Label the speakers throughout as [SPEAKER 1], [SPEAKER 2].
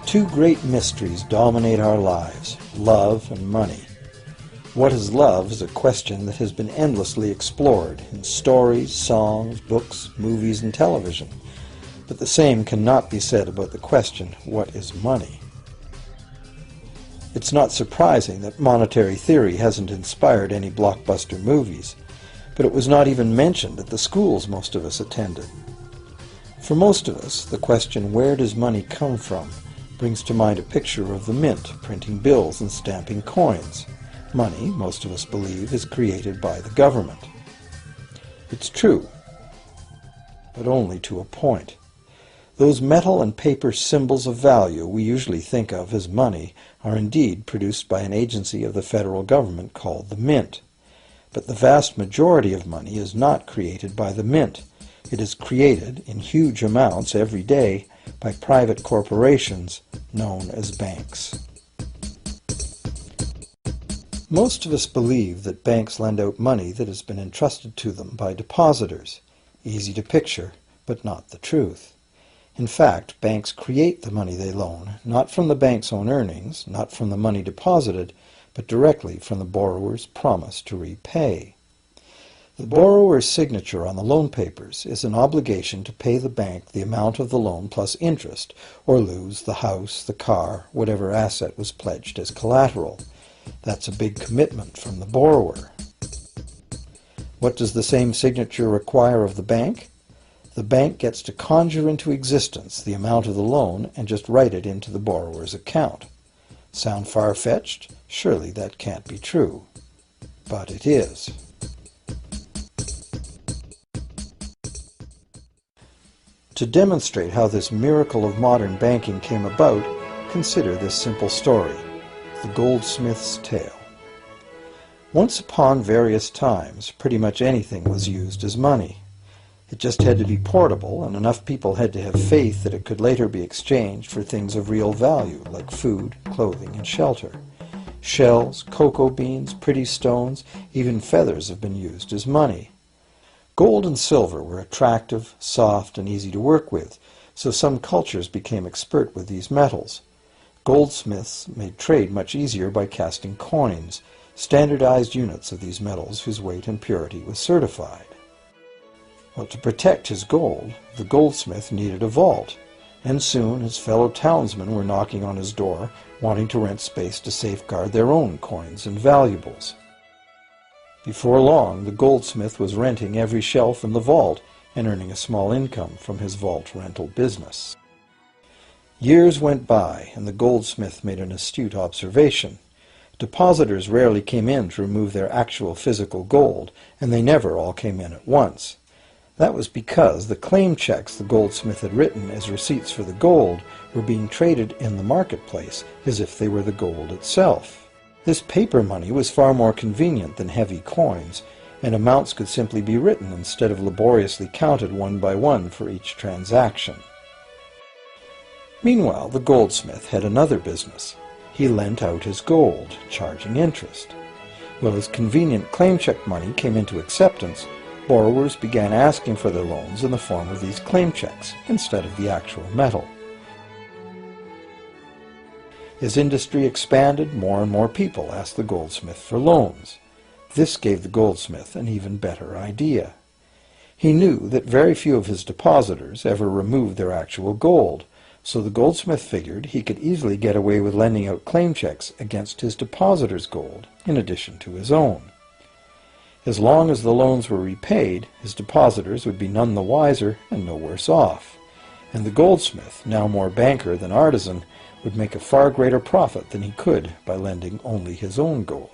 [SPEAKER 1] Two great mysteries dominate our lives, love and money. What is love is a question that has been endlessly explored in stories, songs, books, movies, and television. But the same cannot be said about the question, what is money? It's not surprising that monetary theory hasn't inspired any blockbuster movies, but it was not even mentioned at the schools most of us attended. For most of us, the question, where does money come from, brings to mind a picture of the mint printing bills and stamping coins. Money, most of us believe, is created by the government. It's true, but only to a point. Those metal and paper symbols of value we usually think of as money are indeed produced by an agency of the federal government called the mint. But the vast majority of money is not created by the mint. It is created in huge amounts every day by private corporations known as banks. Most of us believe that banks lend out money that has been entrusted to them by depositors. Easy to picture, but not the truth. In fact, banks create the money they loan, not from the bank's own earnings, not from the money deposited, but directly from the borrower's promise to repay. The borrower's signature on the loan papers is an obligation to pay the bank the amount of the loan plus interest, or lose the house, the car, whatever asset was pledged as collateral. That's a big commitment from the borrower. What does the same signature require of the bank? The bank gets to conjure into existence the amount of the loan and just write it into the borrower's account. Sound far-fetched? Surely that can't be true. But it is. To demonstrate how this miracle of modern banking came about, consider this simple story, the goldsmith's tale. Once upon various times, pretty much anything was used as money. It just had to be portable, and enough people had to have faith that it could later be exchanged for things of real value, like food, clothing, and shelter. Shells, cocoa beans, pretty stones, even feathers have been used as money. Gold and silver were attractive, soft, and easy to work with, so some cultures became expert with these metals. Goldsmiths made trade much easier by casting coins, standardized units of these metals whose weight and purity was certified. Well, to protect his gold, the goldsmith needed a vault, and soon his fellow townsmen were knocking on his door, wanting to rent space to safeguard their own coins and valuables. Before long, the goldsmith was renting every shelf in the vault and earning a small income from his vault rental business. Years went by, and the goldsmith made an astute observation. Depositors rarely came in to remove their actual physical gold, and they never all came in at once. That was because the claim checks the goldsmith had written as receipts for the gold were being traded in the marketplace as if they were the gold itself. This paper money was far more convenient than heavy coins, and amounts could simply be written instead of laboriously counted one by one for each transaction. Meanwhile, the goldsmith had another business. He lent out his gold, charging interest. Well, as convenient claim check money came into acceptance, borrowers began asking for their loans in the form of these claim checks instead of the actual metal. As industry expanded, more and more people asked the goldsmith for loans. This gave the goldsmith an even better idea. He knew that very few of his depositors ever removed their actual gold, so the goldsmith figured he could easily get away with lending out claim checks against his depositors' gold, in addition to his own. As long as the loans were repaid, his depositors would be none the wiser and no worse off, and the goldsmith, now more banker than artisan, would make a far greater profit than he could by lending only his own gold.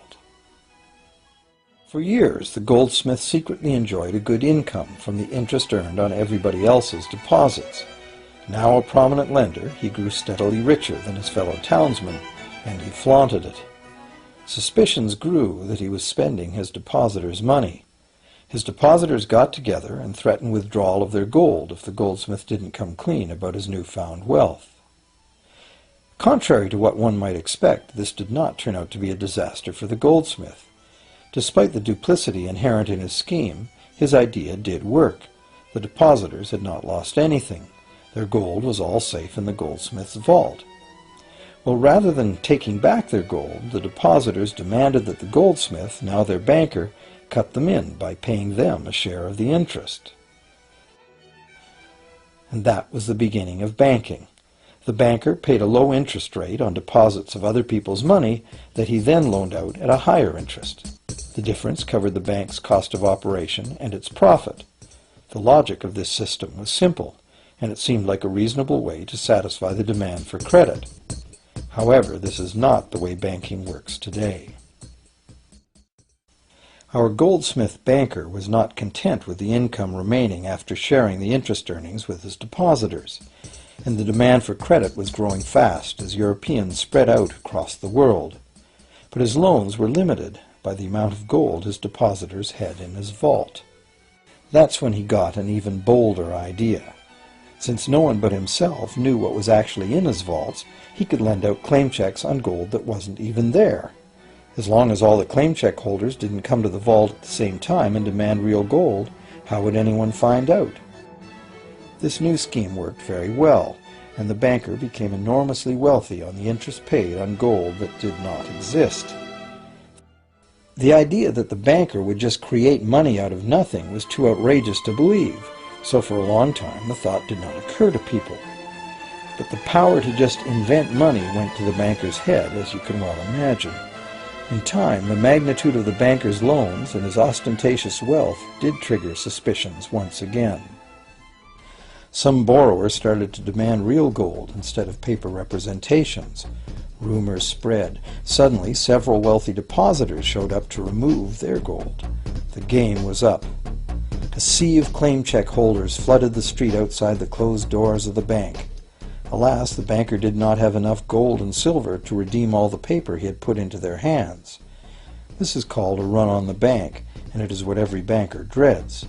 [SPEAKER 1] For years, the goldsmith secretly enjoyed a good income from the interest earned on everybody else's deposits. Now a prominent lender, he grew steadily richer than his fellow townsmen, and he flaunted it. Suspicions grew that he was spending his depositors' money. His depositors got together and threatened withdrawal of their gold if the goldsmith didn't come clean about his newfound wealth. Contrary to what one might expect, this did not turn out to be a disaster for the goldsmith. Despite the duplicity inherent in his scheme, his idea did work. The depositors had not lost anything. Their gold was all safe in the goldsmith's vault. Well, rather than taking back their gold, the depositors demanded that the goldsmith, now their banker, cut them in by paying them a share of the interest. And that was the beginning of banking. The banker paid a low interest rate on deposits of other people's money that he then loaned out at a higher interest. The difference covered the bank's cost of operation and its profit. The logic of this system was simple, and it seemed like a reasonable way to satisfy the demand for credit. However, this is not the way banking works today. Our goldsmith banker was not content with the income remaining after sharing the interest earnings with his depositors, and the demand for credit was growing fast as Europeans spread out across the world. But his loans were limited by the amount of gold his depositors had in his vault. That's when he got an even bolder idea. Since no one but himself knew what was actually in his vaults, he could lend out claim checks on gold that wasn't even there. As long as all the claim check holders didn't come to the vault at the same time and demand real gold, how would anyone find out? This new scheme worked very well, and the banker became enormously wealthy on the interest paid on gold that did not exist. The idea that the banker would just create money out of nothing was too outrageous to believe, so for a long time the thought did not occur to people. But the power to just invent money went to the banker's head, as you can well imagine. In time, the magnitude of the banker's loans and his ostentatious wealth did trigger suspicions once again. Some borrowers started to demand real gold instead of paper representations. Rumors spread. Suddenly, several wealthy depositors showed up to remove their gold. The game was up. A sea of claim check holders flooded the street outside the closed doors of the bank. Alas, the banker did not have enough gold and silver to redeem all the paper he had put into their hands. This is called a run on the bank, and it is what every banker dreads.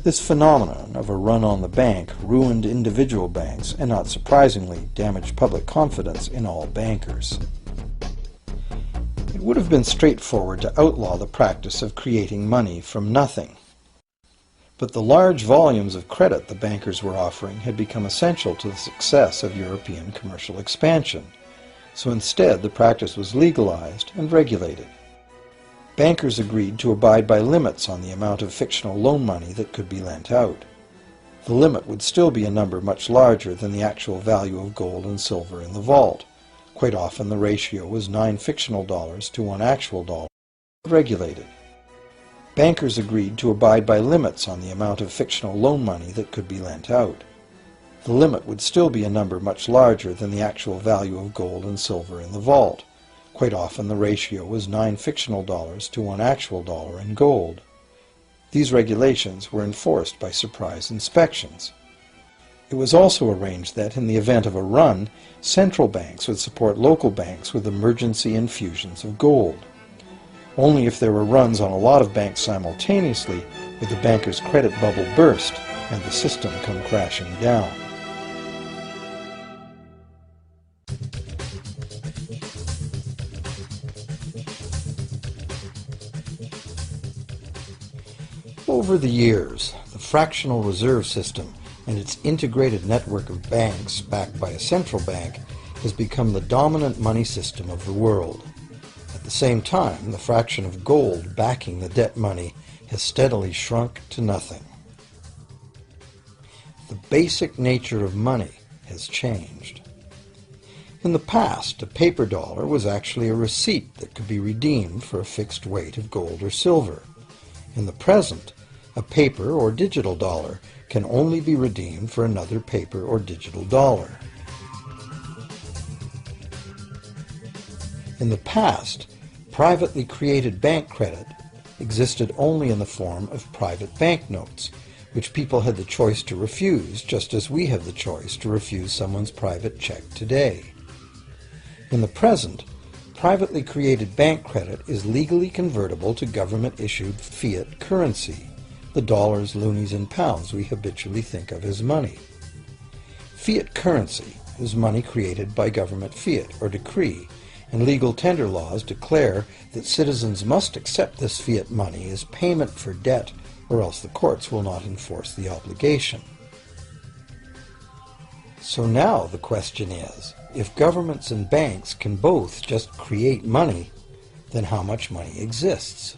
[SPEAKER 1] This phenomenon of a run on the bank ruined individual banks and, not surprisingly, damaged public confidence in all bankers. It would have been straightforward to outlaw the practice of creating money from nothing. But the large volumes of credit the bankers were offering had become essential to the success of European commercial expansion, so instead the practice was legalized and regulated. Bankers agreed to abide by limits on the amount of fictional loan money that could be lent out. The limit would still be a number much larger than the actual value of gold and silver in the vault. Quite often the ratio was 9 fictional dollars to 1 actual dollar. Regulated. Bankers agreed to abide by limits on the amount of fictional loan money that could be lent out. The limit would still be a number much larger than the actual value of gold and silver in the vault. Quite often the ratio was 9 fictional dollars to 1 actual dollar in gold. These regulations were enforced by surprise inspections. It was also arranged that, in the event of a run, central banks would support local banks with emergency infusions of gold. Only if there were runs on a lot of banks simultaneously would the banker's credit bubble burst and the system come crashing down. Over the years, the fractional reserve system and its integrated network of banks backed by a central bank has become the dominant money system of the world. At the same time, the fraction of gold backing the debt money has steadily shrunk to nothing. The basic nature of money has changed. In the past, a paper dollar was actually a receipt that could be redeemed for a fixed weight of gold or silver. In the present, a paper or digital dollar can only be redeemed for another paper or digital dollar. In the past, privately created bank credit existed only in the form of private banknotes, which people had the choice to refuse, just as we have the choice to refuse someone's private check today. In the present, privately created bank credit is legally convertible to government-issued fiat currency, the dollars, loonies, and pounds we habitually think of as money. Fiat currency is money created by government fiat or decree, and legal tender laws declare that citizens must accept this fiat money as payment for debt, or else the courts will not enforce the obligation. So now the question is If governments and banks can both just create money, then how much money exists?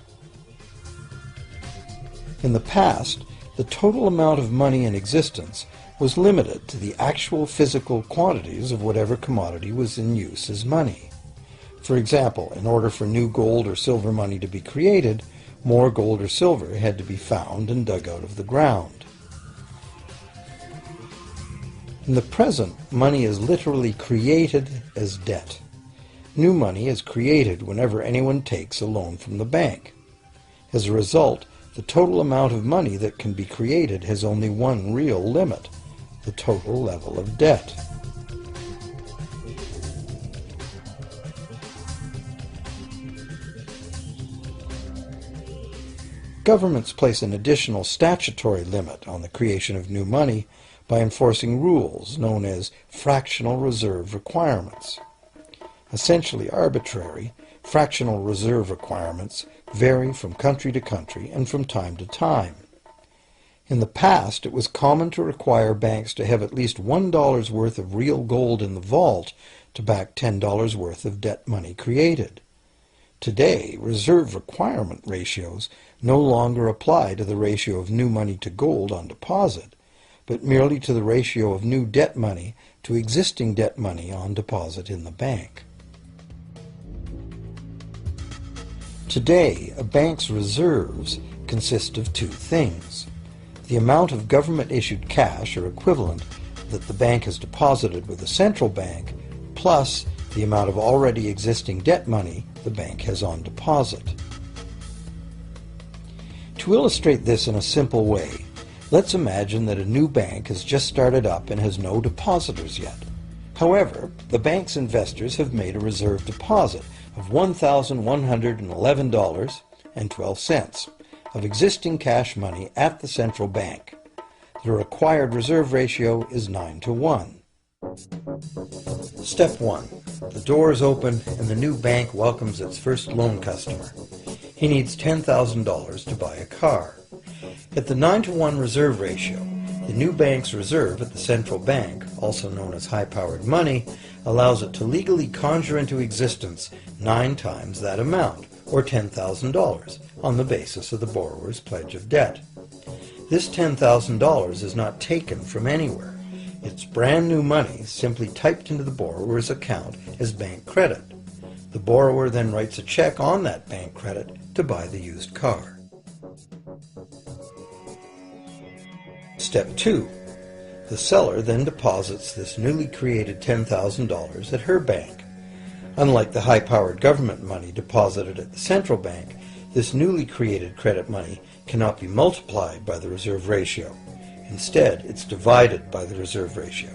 [SPEAKER 1] In the past, the total amount of money in existence was limited to the actual physical quantities of whatever commodity was in use as money. For example, in order for new gold or silver money to be created, more gold or silver had to be found and dug out of the ground. In the present, money is literally created as debt. New money is created whenever anyone takes a loan from the bank. As a result, the total amount of money that can be created has only one real limit: the total level of debt. Governments place an additional statutory limit on the creation of new money by enforcing rules known as fractional reserve requirements. Essentially arbitrary, fractional reserve requirements vary from country to country and from time to time. In the past, it was common to require banks to have at least $1 worth of real gold in the vault to back $10 worth of debt money created. Today, reserve requirement ratios no longer apply to the ratio of new money to gold on deposit, but merely to the ratio of new debt money to existing debt money on deposit in the bank. Today, a bank's reserves consist of two things: the amount of government-issued cash or equivalent that the bank has deposited with the central bank, plus the amount of already existing debt money the bank has on deposit. To illustrate this in a simple way, let's imagine that a new bank has just started up and has no depositors yet. However, the bank's investors have made a reserve deposit of $1,111.12 of existing cash money at the central bank. The required reserve ratio is 9-to-1. Step 1. The door is open and the new bank welcomes its first loan customer. He needs $10,000 to buy a car. At the 9-to-1 reserve ratio, the new bank's reserve at the central bank, also known as high-powered money, allows it to legally conjure into existence 9 times that amount, or $10,000, on the basis of the borrower's pledge of debt. This $10,000 is not taken from anywhere. It's brand new money simply typed into the borrower's account as bank credit. The borrower then writes a check on that bank credit to buy the used car. Step 2. The seller then deposits this newly created $10,000 at her bank. Unlike the high-powered government money deposited at the central bank, this newly created credit money cannot be multiplied by the reserve ratio. Instead, it's divided by the reserve ratio.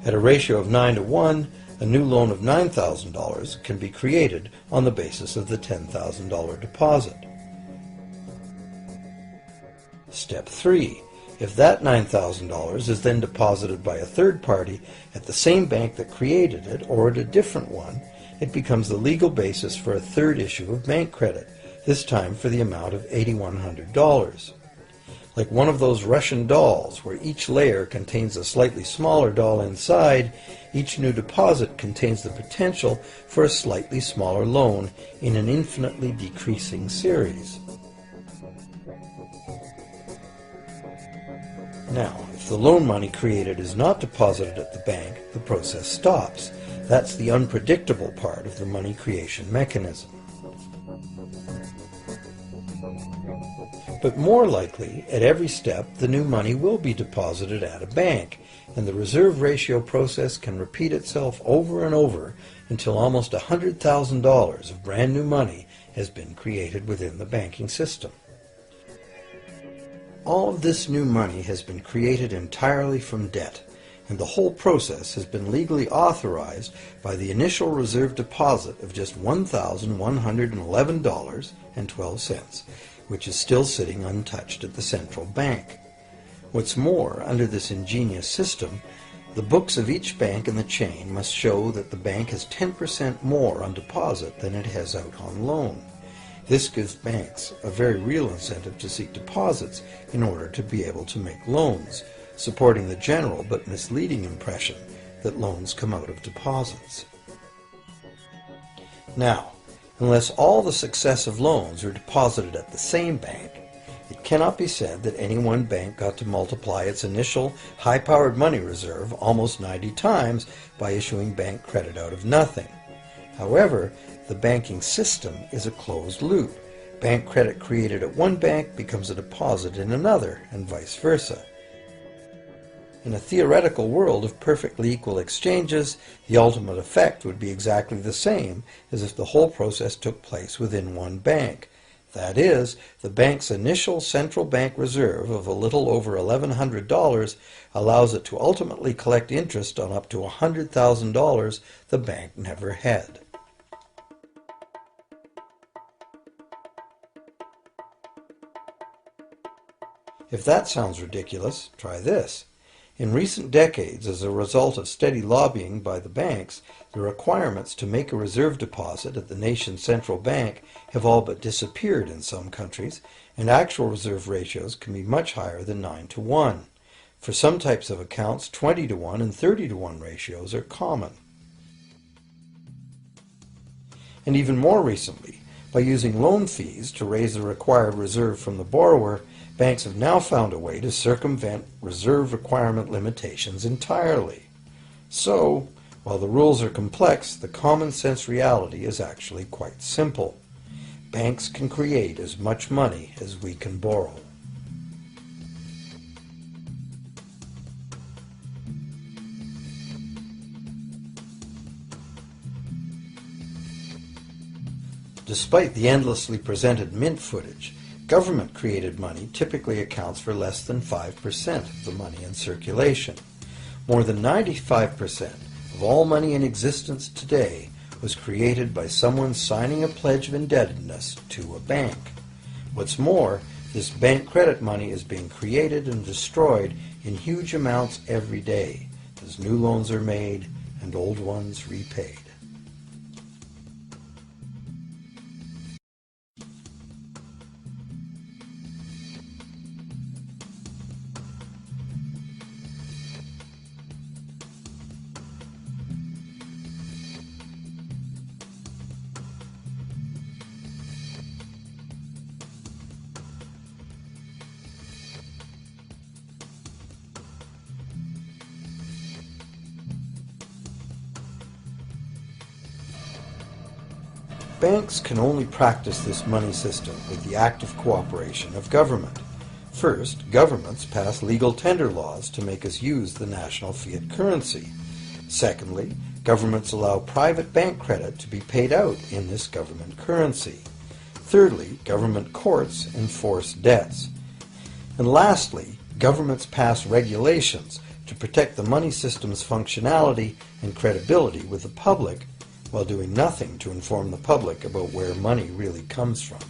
[SPEAKER 1] At a ratio of 9-to-1, a new loan of $9,000 can be created on the basis of the $10,000 deposit. Step 3. If that $9,000 is then deposited by a third party at the same bank that created it or at a different one, it becomes the legal basis for a third issue of bank credit, this time for the amount of $8,100. Like one of those Russian dolls, where each layer contains a slightly smaller doll inside, each new deposit contains the potential for a slightly smaller loan in an infinitely decreasing series. Now, if the loan money created is not deposited at the bank, the process stops. That's the unpredictable part of the money creation mechanism. But more likely, at every step, the new money will be deposited at a bank, and the reserve ratio process can repeat itself over and over until almost $100,000 of brand new money has been created within the banking system. All of this new money has been created entirely from debt, and the whole process has been legally authorized by the initial reserve deposit of just $1,111.12, which is still sitting untouched at the central bank. What's more, under this ingenious system, the books of each bank in the chain must show that the bank has 10% more on deposit than it has out on loan. This gives banks a very real incentive to seek deposits in order to be able to make loans, supporting the general but misleading impression that loans come out of deposits. Now, unless all the successive loans are deposited at the same bank, it cannot be said that any one bank got to multiply its initial high-powered money reserve almost 90 times by issuing bank credit out of nothing. However, the banking system is a closed loop. Bank credit created at one bank becomes a deposit in another, and vice versa. In a theoretical world of perfectly equal exchanges, the ultimate effect would be exactly the same as if the whole process took place within one bank. That is, the bank's initial central bank reserve of a little over $1,100 allows it to ultimately collect interest on up to $100,000 the bank never had. If that sounds ridiculous, try this. In recent decades, as a result of steady lobbying by the banks, the requirements to make a reserve deposit at the nation's central bank have all but disappeared in some countries, and actual reserve ratios can be much higher than 9-to-1. For some types of accounts, 20-to-1 and 30-to-1 ratios are common. And even more recently, by using loan fees to raise the required reserve from the borrower, banks have now found a way to circumvent reserve requirement limitations entirely. So, while the rules are complex, the common sense reality is actually quite simple. Banks can create as much money as we can borrow. Despite the endlessly presented mint footage, government-created money typically accounts for less than 5% of the money in circulation. More than 95% of all money in existence today was created by someone signing a pledge of indebtedness to a bank. What's more, this bank credit money is being created and destroyed in huge amounts every day, as new loans are made and old ones repaid. Banks can only practice this money system with the active cooperation of government. First, governments pass legal tender laws to make us use the national fiat currency. Secondly, governments allow private bank credit to be paid out in this government currency. Thirdly, government courts enforce debts. And lastly, governments pass regulations to protect the money system's functionality and credibility with the public, while doing nothing to inform the public about where money really comes from.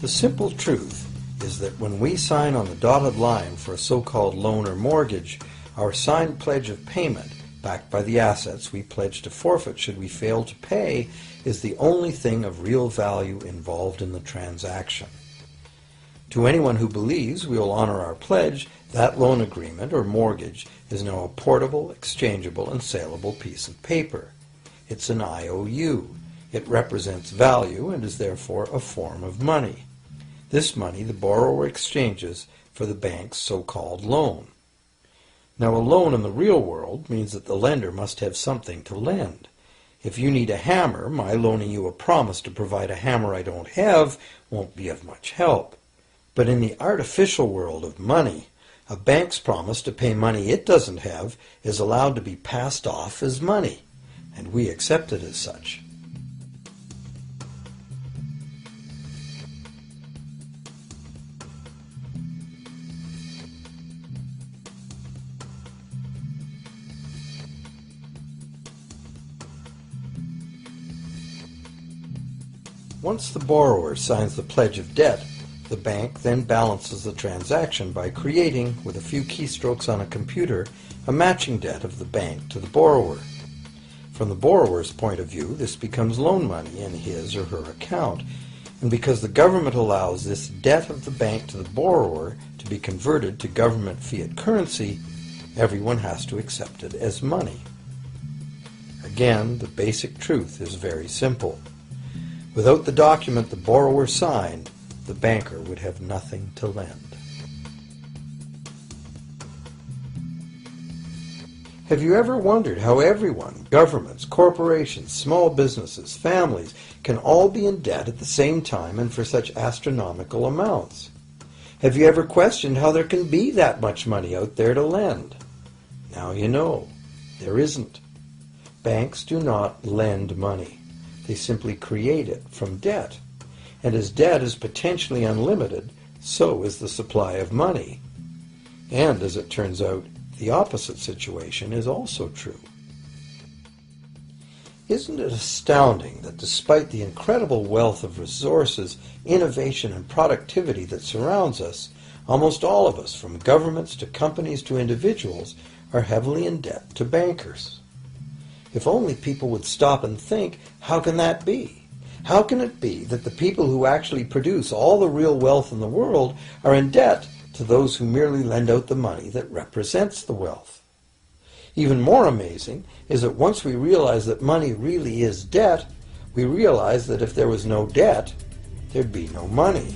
[SPEAKER 1] The simple truth is that when we sign on the dotted line for a so-called loan or mortgage, our signed pledge of payment, backed by the assets we pledge to forfeit should we fail to pay, is the only thing of real value involved in the transaction. To anyone who believes we will honor our pledge, that loan agreement or mortgage is now a portable, exchangeable, and saleable piece of paper. It's an IOU. It represents value and is therefore a form of money. This money the borrower exchanges for the bank's so-called loan. Now, a loan in the real world means that the lender must have something to lend. If you need a hammer, my loaning you a promise to provide a hammer I don't have won't be of much help. But in the artificial world of money, a bank's promise to pay money it doesn't have is allowed to be passed off as money, and we accept it as such. Once the borrower signs the pledge of debt, the bank then balances the transaction by creating, with a few keystrokes on a computer, a matching debt of the bank to the borrower. From the borrower's point of view, this becomes loan money in his or her account, and because the government allows this debt of the bank to the borrower to be converted to government fiat currency, everyone has to accept it as money. Again, the basic truth is very simple. Without the document the borrower signed, the banker would have nothing to lend. Have you ever wondered how everyone, governments, corporations, small businesses, families, can all be in debt at the same time and for such astronomical amounts? Have you ever questioned how there can be that much money out there to lend? Now you know. There isn't. Banks do not lend money. They simply create it from debt. And as debt is potentially unlimited, so is the supply of money. And as it turns out, the opposite situation is also true. Isn't it astounding that despite the incredible wealth of resources, innovation, and productivity that surrounds us, almost all of us, from governments to companies to individuals, are heavily in debt to bankers? If only people would stop and think, how can that be? How can it be that the people who actually produce all the real wealth in the world are in debt to those who merely lend out the money that represents the wealth? Even more amazing is that once we realize that money really is debt, we realize that if there was no debt, there'd be no money.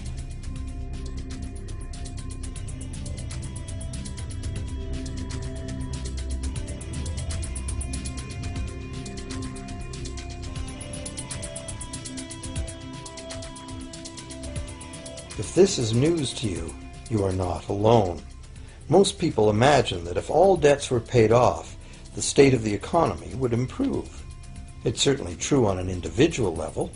[SPEAKER 1] If this is news to you, you are not alone. Most people imagine that if all debts were paid off, the state of the economy would improve. It's certainly true on an individual level.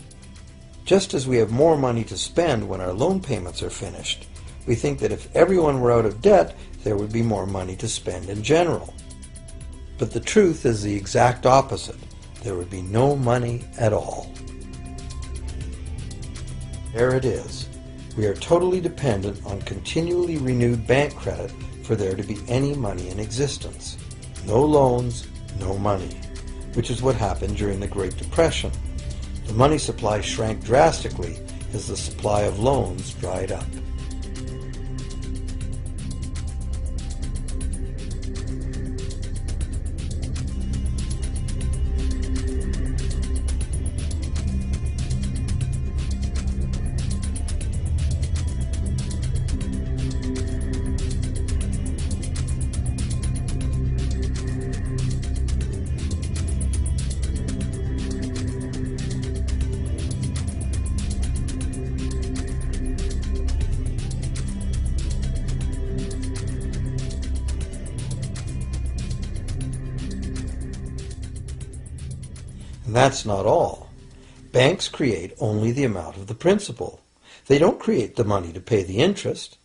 [SPEAKER 1] Just as we have more money to spend when our loan payments are finished, we think that if everyone were out of debt, there would be more money to spend in general. But the truth is the exact opposite. There would be no money at all. There it is. We are totally dependent on continually renewed bank credit for there to be any money in existence. No loans, no money, which is what happened during the Great Depression. The money supply shrank drastically as the supply of loans dried up. And that's not all. Banks create only the amount of the principal. They don't create the money to pay the interest.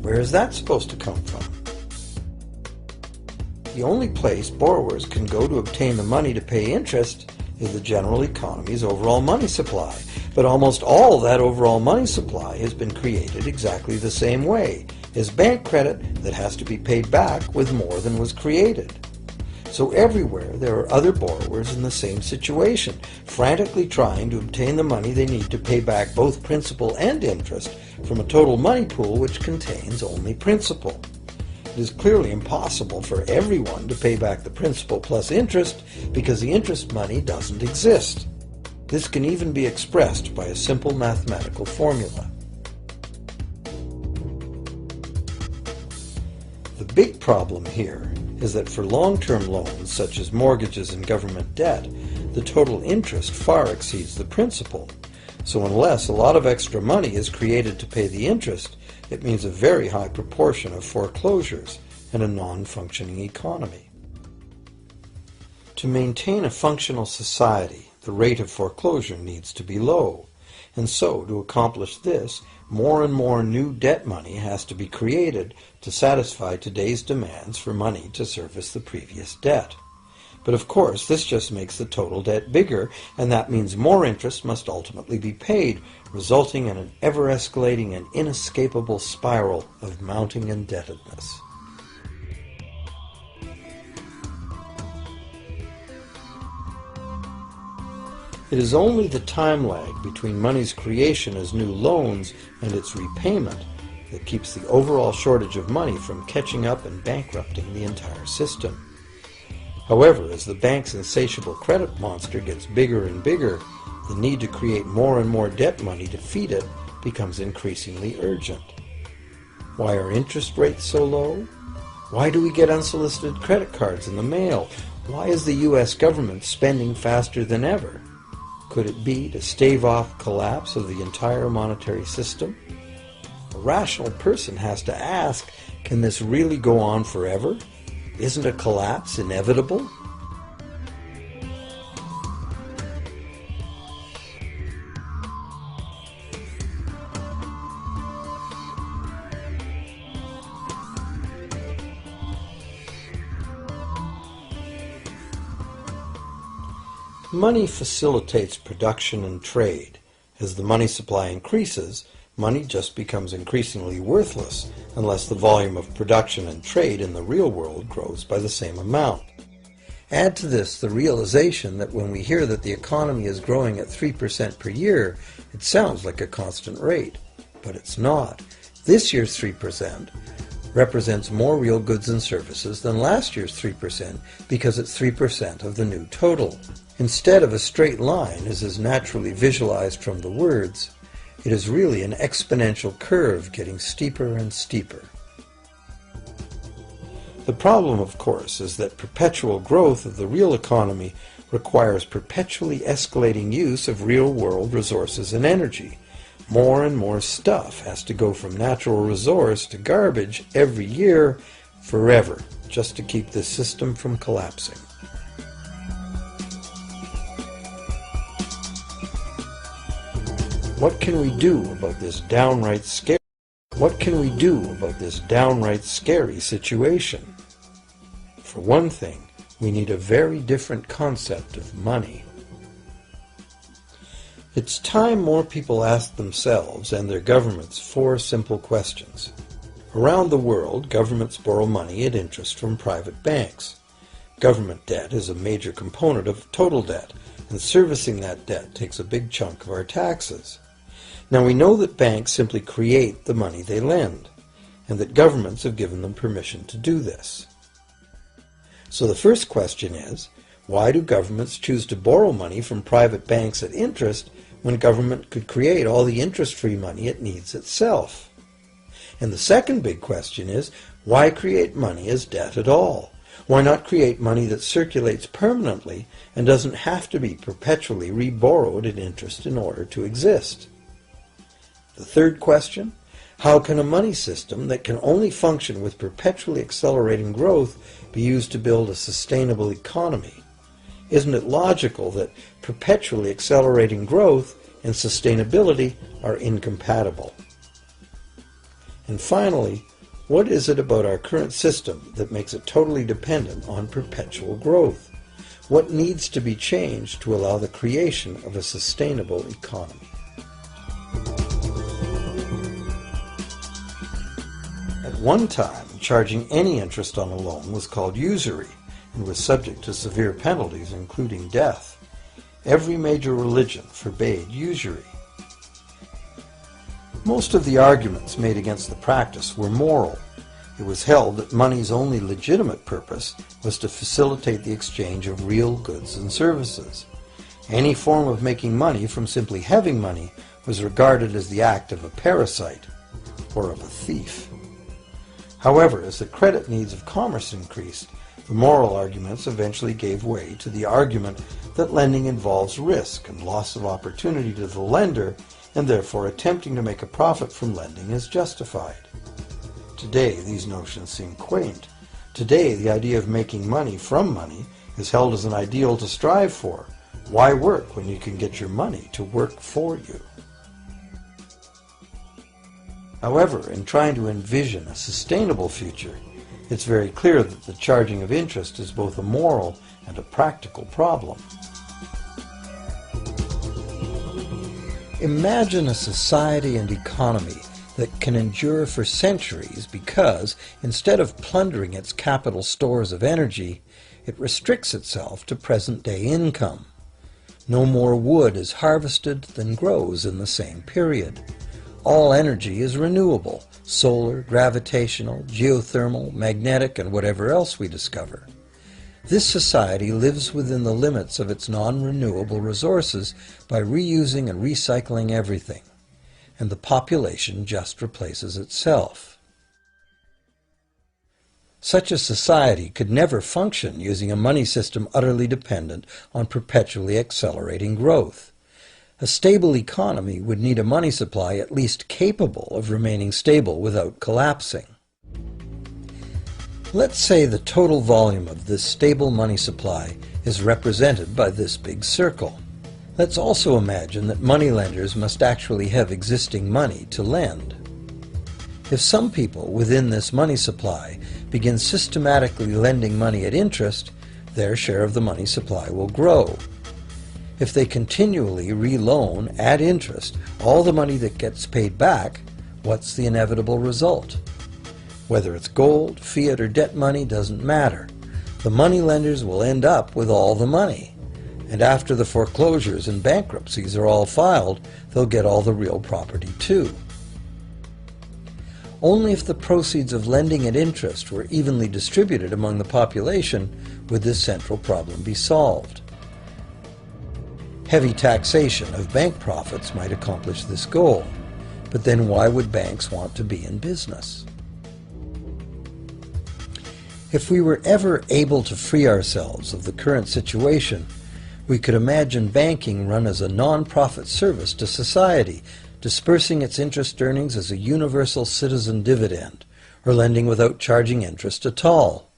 [SPEAKER 1] Where is that supposed to come from? The only place borrowers can go to obtain the money to pay interest is the general economy's overall money supply. But almost all that overall money supply has been created exactly the same way, as bank credit that has to be paid back with more than was created. So everywhere there are other borrowers in the same situation, frantically trying to obtain the money they need to pay back both principal and interest from a total money pool which contains only principal. It is clearly impossible for everyone to pay back the principal plus interest because the interest money doesn't exist. This can even be expressed by a simple mathematical formula. The big problem here is that for long-term loans, such as mortgages and government debt, the total interest far exceeds the principal. So unless a lot of extra money is created to pay the interest, it means a very high proportion of foreclosures and a non-functioning economy. To maintain a functional society, the rate of foreclosure needs to be low. And so, to accomplish this, more and more new debt money has to be created to satisfy today's demands for money to service the previous debt. But of course, this just makes the total debt bigger, and that means more interest must ultimately be paid, resulting in an ever-escalating and inescapable spiral of mounting indebtedness. It is only the time lag between money's creation as new loans and its repayment that keeps the overall shortage of money from catching up and bankrupting the entire system. However, as the bank's insatiable credit monster gets bigger and bigger, the need to create more and more debt money to feed it becomes increasingly urgent. Why are interest rates so low? Why do we get unsolicited credit cards in the mail? Why is the U.S. government spending faster than ever? Could it be to stave off collapse of the entire monetary system? A rational person has to ask, can this really go on forever? Isn't a collapse inevitable? Money facilitates production and trade. As the money supply increases, money just becomes increasingly worthless unless the volume of production and trade in the real world grows by the same amount. Add to this the realization that when we hear that the economy is growing at 3% per year, it sounds like a constant rate, but it's not. This year's 3% represents more real goods and services than last year's 3% because it's 3% of the new total. Instead of a straight line, as is naturally visualized from the words, it is really an exponential curve getting steeper and steeper. The problem, of course, is that perpetual growth of the real economy requires perpetually escalating use of real-world resources and energy. More and more stuff has to go from natural resource to garbage every year, forever, just to keep this system from collapsing. What can we do about this downright scary situation? For one thing, we need a very different concept of money. It's time more people ask themselves and their governments 4 simple questions. Around the world, governments borrow money at interest from private banks. Government debt is a major component of total debt, and servicing that debt takes a big chunk of our taxes. Now we know that banks simply create the money they lend, and that governments have given them permission to do this. So the first question is, why do governments choose to borrow money from private banks at interest when government could create all the interest-free money it needs itself? And the second big question is, why create money as debt at all? Why not create money that circulates permanently and doesn't have to be perpetually re-borrowed at interest in order to exist? The third question, how can a money system that can only function with perpetually accelerating growth be used to build a sustainable economy? Isn't it logical that perpetually accelerating growth and sustainability are incompatible? And finally, what is it about our current system that makes it totally dependent on perpetual growth? What needs to be changed to allow the creation of a sustainable economy? At one time, charging any interest on a loan was called usury and was subject to severe penalties, including death. Every major religion forbade usury. Most of the arguments made against the practice were moral. It was held that money's only legitimate purpose was to facilitate the exchange of real goods and services. Any form of making money from simply having money was regarded as the act of a parasite or of a thief. However, as the credit needs of commerce increased, the moral arguments eventually gave way to the argument that lending involves risk and loss of opportunity to the lender, and therefore attempting to make a profit from lending is justified. Today, these notions seem quaint. Today, the idea of making money from money is held as an ideal to strive for. Why work when you can get your money to work for you? However, in trying to envision a sustainable future, it's very clear that the charging of interest is both a moral and a practical problem. Imagine a society and economy that can endure for centuries because, instead of plundering its capital stores of energy, it restricts itself to present-day income. No more wood is harvested than grows in the same period. All energy is renewable, solar, gravitational, geothermal, magnetic, and whatever else we discover. This society lives within the limits of its non-renewable resources by reusing and recycling everything, and the population just replaces itself. Such a society could never function using a money system utterly dependent on perpetually accelerating growth. A stable economy would need a money supply at least capable of remaining stable without collapsing. Let's say the total volume of this stable money supply is represented by this big circle. Let's also imagine that moneylenders must actually have existing money to lend. If some people within this money supply begin systematically lending money at interest, their share of the money supply will grow. If they continually re-loan at interest all the money that gets paid back, what's the inevitable result? Whether it's gold, fiat, or debt money doesn't matter. The moneylenders will end up with all the money. And after the foreclosures and bankruptcies are all filed, they'll get all the real property too. Only if the proceeds of lending at interest were evenly distributed among the population would this central problem be solved. Heavy taxation of bank profits might accomplish this goal, but then why would banks want to be in business? If we were ever able to free ourselves of the current situation, we could imagine banking run as a non-profit service to society, dispersing its interest earnings as a universal citizen dividend, or lending without charging interest at all.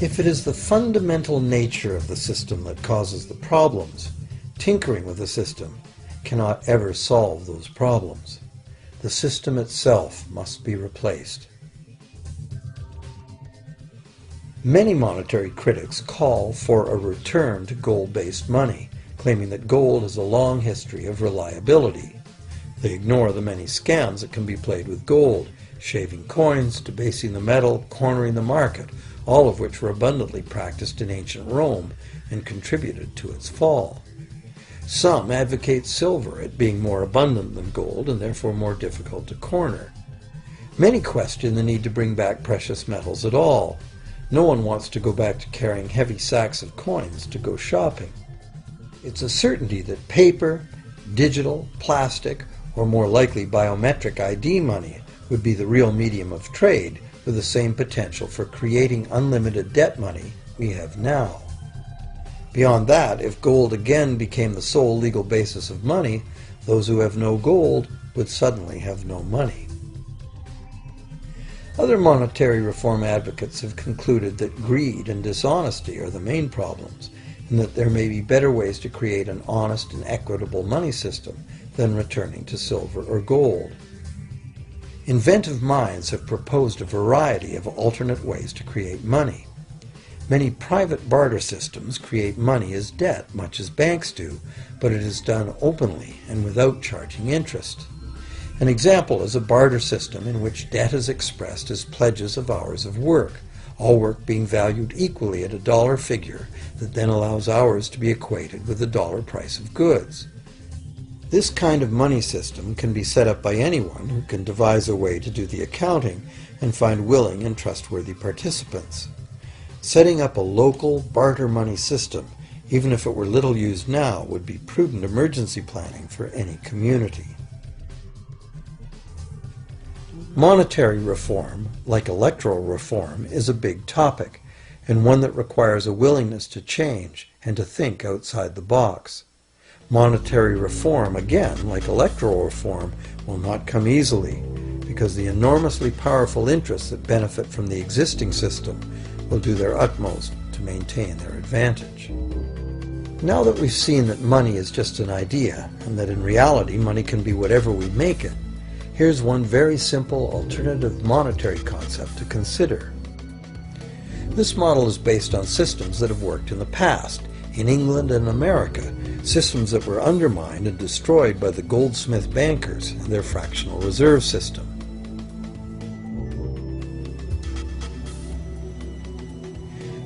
[SPEAKER 1] If it is the fundamental nature of the system that causes the problems, tinkering with the system cannot ever solve those problems. The system itself must be replaced. Many monetary critics call for a return to gold-based money, claiming that gold has a long history of reliability. They ignore the many scams that can be played with gold, shaving coins, debasing the metal, cornering the market, all of which were abundantly practiced in ancient Rome and contributed to its fall. Some advocate silver, it being more abundant than gold and therefore more difficult to corner. Many question the need to bring back precious metals at all. No one wants to go back to carrying heavy sacks of coins to go shopping. It's a certainty that paper, digital, plastic, or more likely biometric ID money would be the real medium of trade, with the same potential for creating unlimited debt money we have now. Beyond that, if gold again became the sole legal basis of money, those who have no gold would suddenly have no money. Other monetary reform advocates have concluded that greed and dishonesty are the main problems, and that there may be better ways to create an honest and equitable money system than returning to silver or gold. Inventive minds have proposed a variety of alternate ways to create money. Many private barter systems create money as debt, much as banks do, but it is done openly and without charging interest. An example is a barter system in which debt is expressed as pledges of hours of work, all work being valued equally at a dollar figure that then allows hours to be equated with the dollar price of goods. This kind of money system can be set up by anyone who can devise a way to do the accounting and find willing and trustworthy participants. Setting up a local barter money system, even if it were little used now, would be prudent emergency planning for any community. Monetary reform, like electoral reform, is a big topic, and one that requires a willingness to change and to think outside the box. Monetary reform, again, like electoral reform, will not come easily, because the enormously powerful interests that benefit from the existing system will do their utmost to maintain their advantage. Now that we've seen that money is just an idea, and that in reality money can be whatever we make it, Here's one very simple alternative monetary concept to consider. This model is based on systems that have worked in the past, in England and America, systems that were undermined and destroyed by the goldsmith bankers and their fractional reserve system.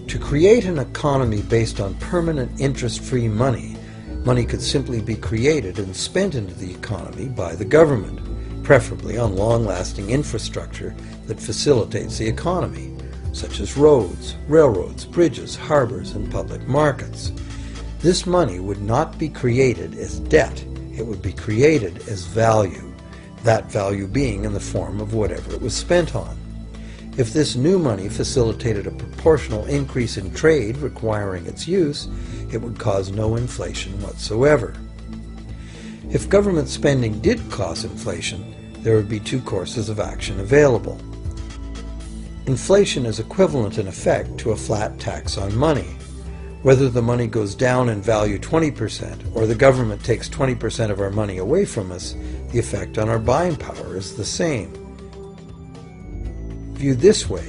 [SPEAKER 1] To create an economy based on permanent interest-free money, money could simply be created and spent into the economy by the government, preferably on long-lasting infrastructure that facilitates the economy, such as roads, railroads, bridges, harbors, and public markets. This money would not be created as debt, it would be created as value, that value being in the form of whatever it was spent on. If this new money facilitated a proportional increase in trade requiring its use, it would cause no inflation whatsoever. If government spending did cause inflation, there would be two courses of action available. Inflation is equivalent in effect to a flat tax on money. Whether the money goes down in value 20% or the government takes 20% of our money away from us, the effect on our buying power is the same. Viewed this way,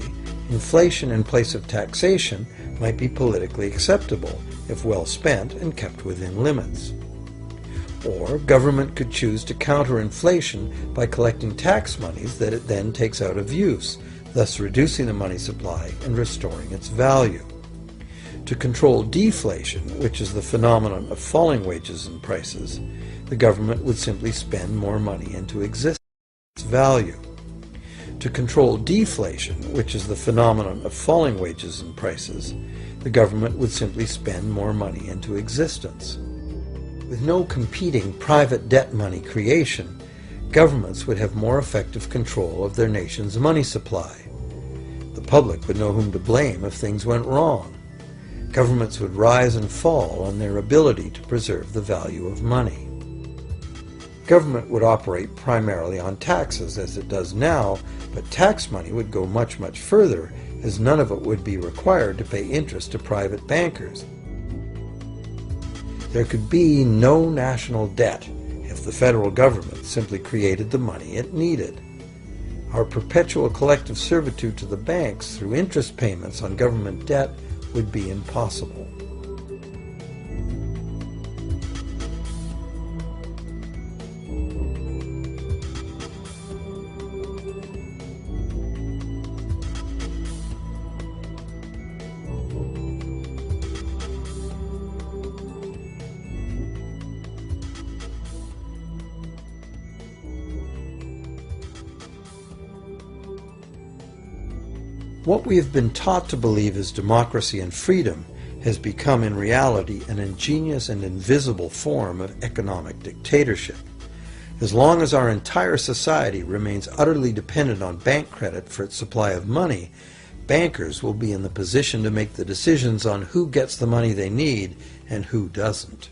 [SPEAKER 1] inflation in place of taxation might be politically acceptable if well spent and kept within limits. Or government could choose to counter inflation by collecting tax monies that it then takes out of use, thus reducing the money supply and restoring its value. To control deflation, which is the phenomenon of falling wages and prices, the government would simply spend more money into existence value. To control deflation, which is the phenomenon of falling wages and prices, the government would simply spend more money into existence. With no competing private debt money creation, governments would have more effective control of their nation's money supply. The public would know whom to blame if things went wrong. Governments would rise and fall on their ability to preserve the value of money. Government would operate primarily on taxes, as it does now, but tax money would go much, much further, as none of it would be required to pay interest to private bankers. There could be no national debt if the federal government simply created the money it needed. Our perpetual collective servitude to the banks through interest payments on government debt would be impossible. What we have been taught to believe is democracy and freedom has become in reality an ingenious and invisible form of economic dictatorship. As long as our entire society remains utterly dependent on bank credit for its supply of money, bankers will be in the position to make the decisions on who gets the money they need and who doesn't.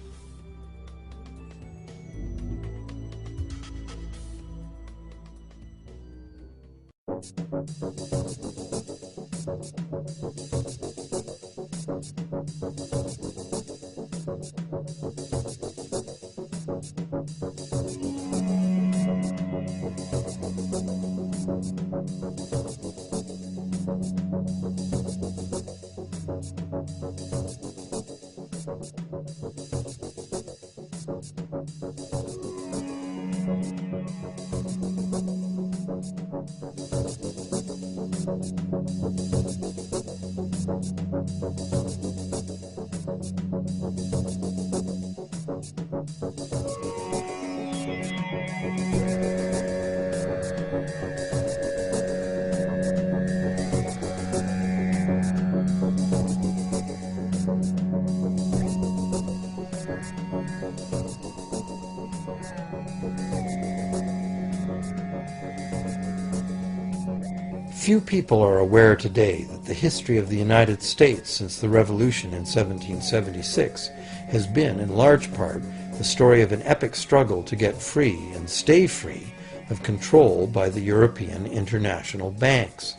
[SPEAKER 1] Few people are aware today that the history of the United States since the Revolution in 1776 has been, in large part, the story of an epic struggle to get free and stay free of control by the European international banks.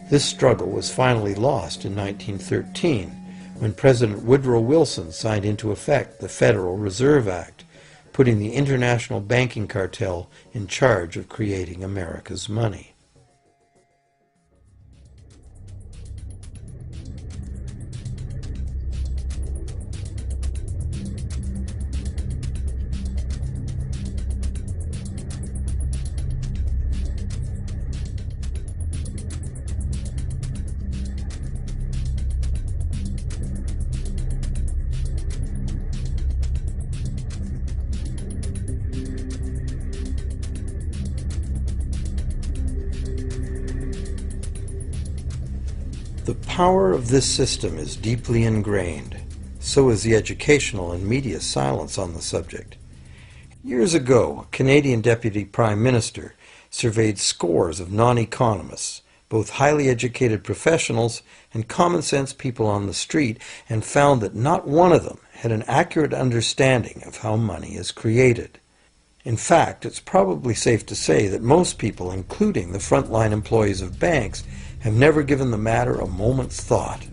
[SPEAKER 1] This struggle was finally lost in 1913 when President Woodrow Wilson signed into effect the Federal Reserve Act, putting the international banking cartel in charge of creating America's money. The power of this system is deeply ingrained. So is the educational and media silence on the subject. Years ago, a Canadian Deputy Prime Minister surveyed scores of non-economists, both highly educated professionals and common-sense people on the street, and found that not one of them had an accurate understanding of how money is created. In fact, it's probably safe to say that most people, including the frontline employees of banks, have never given the matter a moment's thought.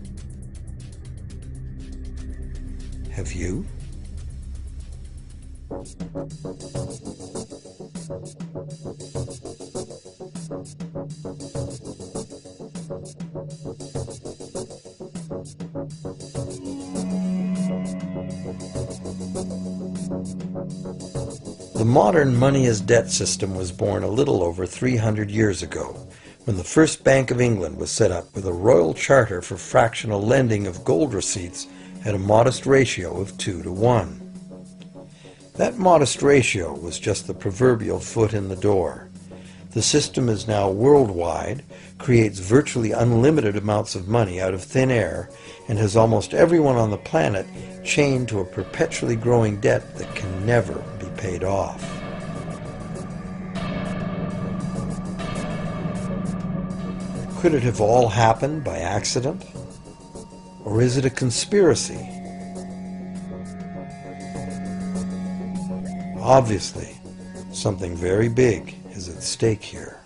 [SPEAKER 1] Have you? The modern money-as-debt system was born a little over 300 years ago, when the first Bank of England was set up with a royal charter for fractional lending of gold receipts at a modest ratio of 2 to 1. That modest ratio was just the proverbial foot in the door. The system is now worldwide, creates virtually unlimited amounts of money out of thin air, and has almost everyone on the planet chained to a perpetually growing debt that can never be paid off. Could it have all happened by accident? Or is it a conspiracy? Obviously, something very big is at stake here.